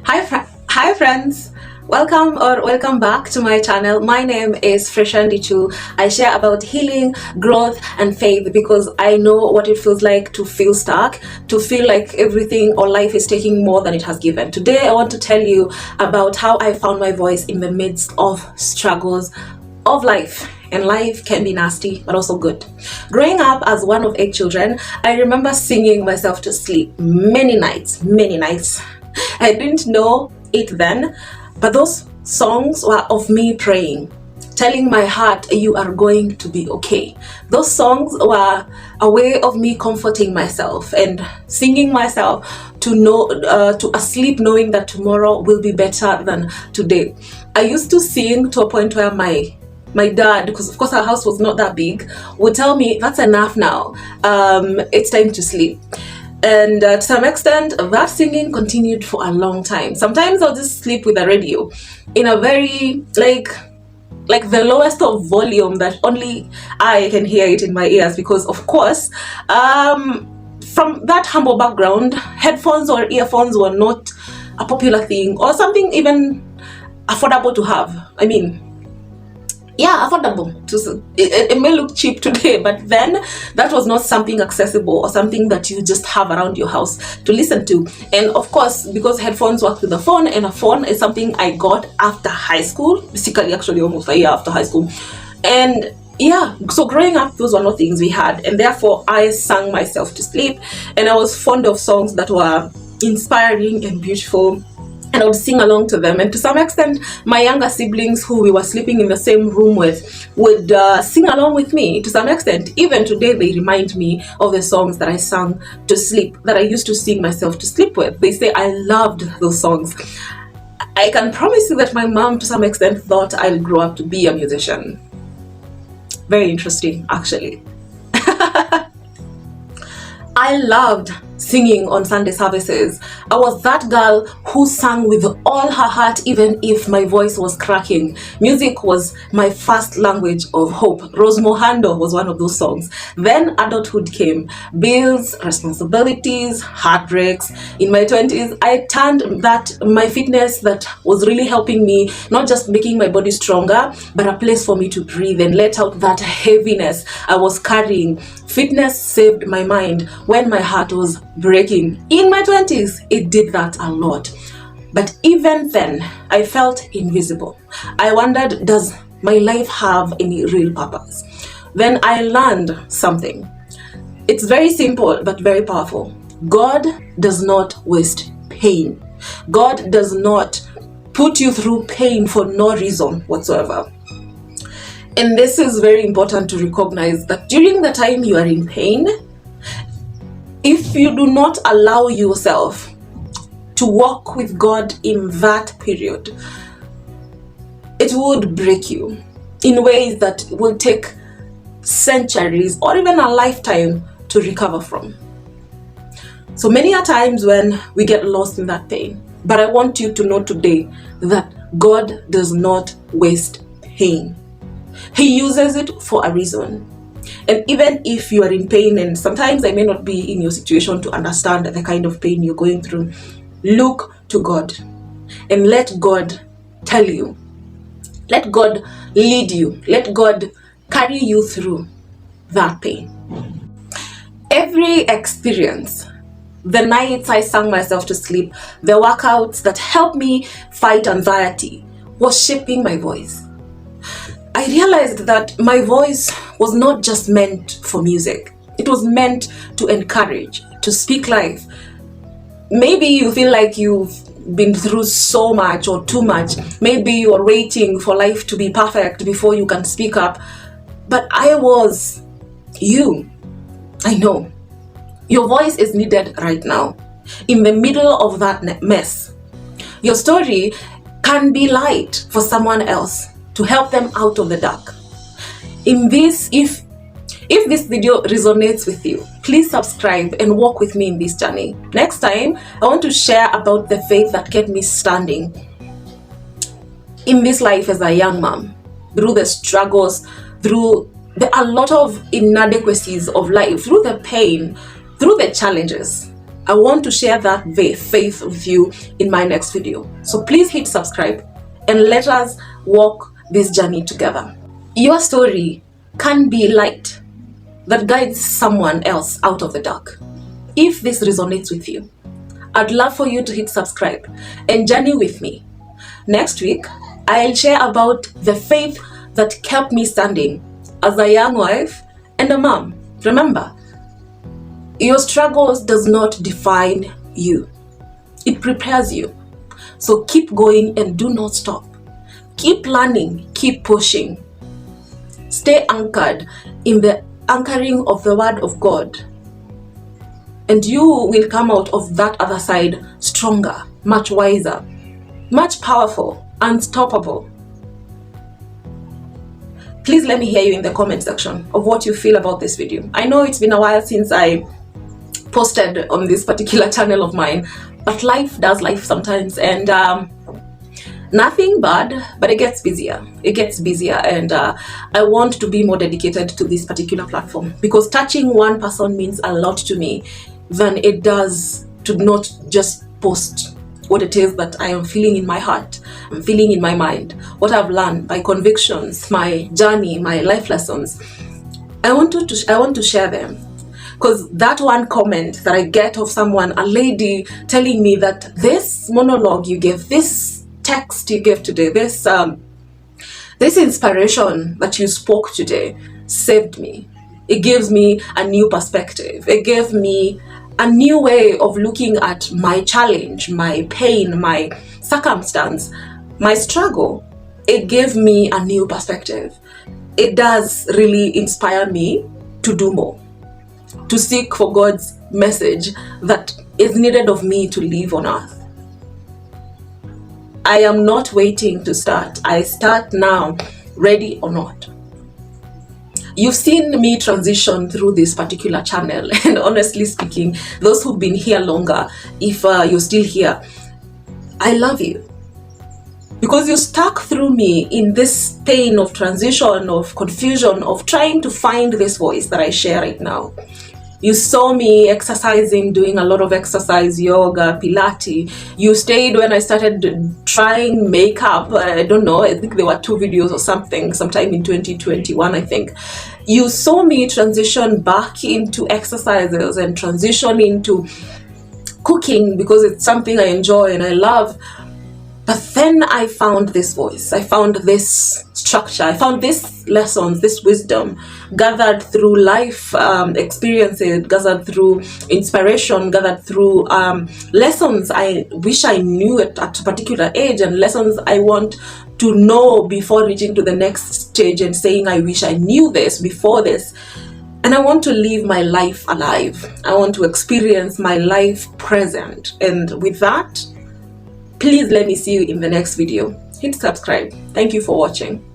Hi friends, welcome back to my channel. My name is Freshandichu. I share about healing, growth and faith because I know what it feels like to feel stuck, to feel like everything or life is taking more than it has given. Today I want to tell you about how I found my voice in the midst of struggles of life. And life can be nasty but also good. Growing up as one of 8 children, I remember singing myself to sleep many nights. I didn't know it then, but those songs were of me praying, telling my heart, you are going to be okay. Those songs were a way of me comforting myself and singing myself to asleep, knowing that tomorrow will be better than today. I used to sing to a point where my dad, because of course our house was not that big, would tell me, that's enough now, it's time to sleep. And to some extent, that singing continued for a long time. Sometimes I'll just sleep with the radio in a very, like the lowest of volume that only I can hear it in my ears, because of course, from that humble background, headphones or earphones were not a popular thing or something even affordable to have. I mean, yeah, affordable. It may look cheap today, but then that was not something accessible or something that you just have around your house to listen to. And of course, because headphones work with the phone, and a phone is something I got after high school, basically actually almost a year after high school. And yeah, so growing up, those were not things we had, and therefore I sang myself to sleep, and I was fond of songs that were inspiring and beautiful, and I would sing along to them. And to some extent, my younger siblings who we were sleeping in the same room with would sing along with me to some extent. Even today, they remind me of the songs that I sang to sleep, that I used to sing myself to sleep with. They say I loved those songs. I can promise you that my mom to some extent thought I'll grow up to be a musician. Very interesting, actually. I loved singing on Sunday services. I was that girl who sang with all her heart, even if my voice was cracking. Music was my first language of hope. Rose Mohando was one of those songs. Then adulthood came. Bills, responsibilities, heartbreaks. In my 20s, I turned my fitness that was really helping me, not just making my body stronger, but a place for me to breathe and let out that heaviness I was carrying. Fitness saved my mind when my heart was breaking. In my 20s, it did that a lot. But even then, I felt invisible. I wondered, does my life have any real purpose? Then I learned something. It's very simple, but very powerful. God does not waste pain. God does not put you through pain for no reason whatsoever. And this is very important to recognize, that during the time you are in pain, if you do not allow yourself to walk with God in that period, it would break you in ways that will take centuries or even a lifetime to recover from. So many a times when we get lost in that pain, but I want you to know today that God does not waste pain. He uses it for a reason. And even if you are in pain, and sometimes I may not be in your situation to understand the kind of pain you're going through, look to God and let God tell you. Let God lead you. Let God carry you through that pain. Every experience, the nights I sang myself to sleep, the workouts that helped me fight anxiety, was shaping my voice. I realized that my voice was not just meant for music. It was meant to encourage, to speak life. Maybe you feel like you've been through so much or too much. Maybe you are waiting for life to be perfect before you can speak up. But I was you. I know. Your voice is needed right now, in the middle of that mess. Your story can be light for someone else, to help them out of the dark. In this, if this video resonates with you, please subscribe and walk with me in this journey. Next time, I want to share about the faith that kept me standing in this life as a young mom, through the struggles, through a lot of inadequacies of life, through the pain, through the challenges. I want to share that faith with you in my next video. So please hit subscribe and let us walk this journey together. Your story can be light that guides someone else out of the dark. If this resonates with you, I'd love for you to hit subscribe and journey with me. Next week, I'll share about the faith that kept me standing as a young wife and a mom. Remember, your struggles does not define you. It prepares you. So keep going and do not stop. Keep learning, keep pushing. Stay anchored in the anchoring of the Word of God. And you will come out of that other side stronger, much wiser, much powerful, unstoppable. Please let me hear you in the comment section of what you feel about this video. I know it's been a while since I posted on this particular channel of mine, but life does life sometimes, and nothing bad, but it gets busier. And I want to be more dedicated to this particular platform, because touching one person means a lot to me than it does to not just post what it is that I am feeling in my heart, I'm feeling in my mind, what I've learned, my convictions, my journey, my life lessons. I want to share them, because that one comment that I get of someone, a lady, telling me that this monologue you gave, this text you gave today, this inspiration that you spoke today saved me. It gives me a new perspective. It gave me a new way of looking at my challenge, my pain, my circumstance, my struggle. It gave me a new perspective. It does really inspire me to do more, to seek for God's message that is needed of me to live on earth. I am not waiting to start. I start now, ready or not. You've seen me transition through this particular channel, and honestly speaking, those who've been here longer, if you're still here, I love you, because you stuck through me in this pain of transition, of confusion, of trying to find this voice that I share right now. You saw me exercising, doing a lot of exercise, yoga, Pilates. You stayed when I started trying makeup. I don't know, I think there were 2 videos or something, sometime in 2021, I think. You saw me transition back into exercises and transition into cooking, because it's something I enjoy and I love. But then I found this voice, I found this structure, I found this lessons, this wisdom gathered through life experiences, gathered through inspiration, gathered through lessons I wish I knew at a particular age, and lessons I want to know before reaching to the next stage and saying I wish I knew this before this. And I want to live my life alive. I want to experience my life present. And with that, please let me see you in the next video. Hit subscribe. Thank you for watching.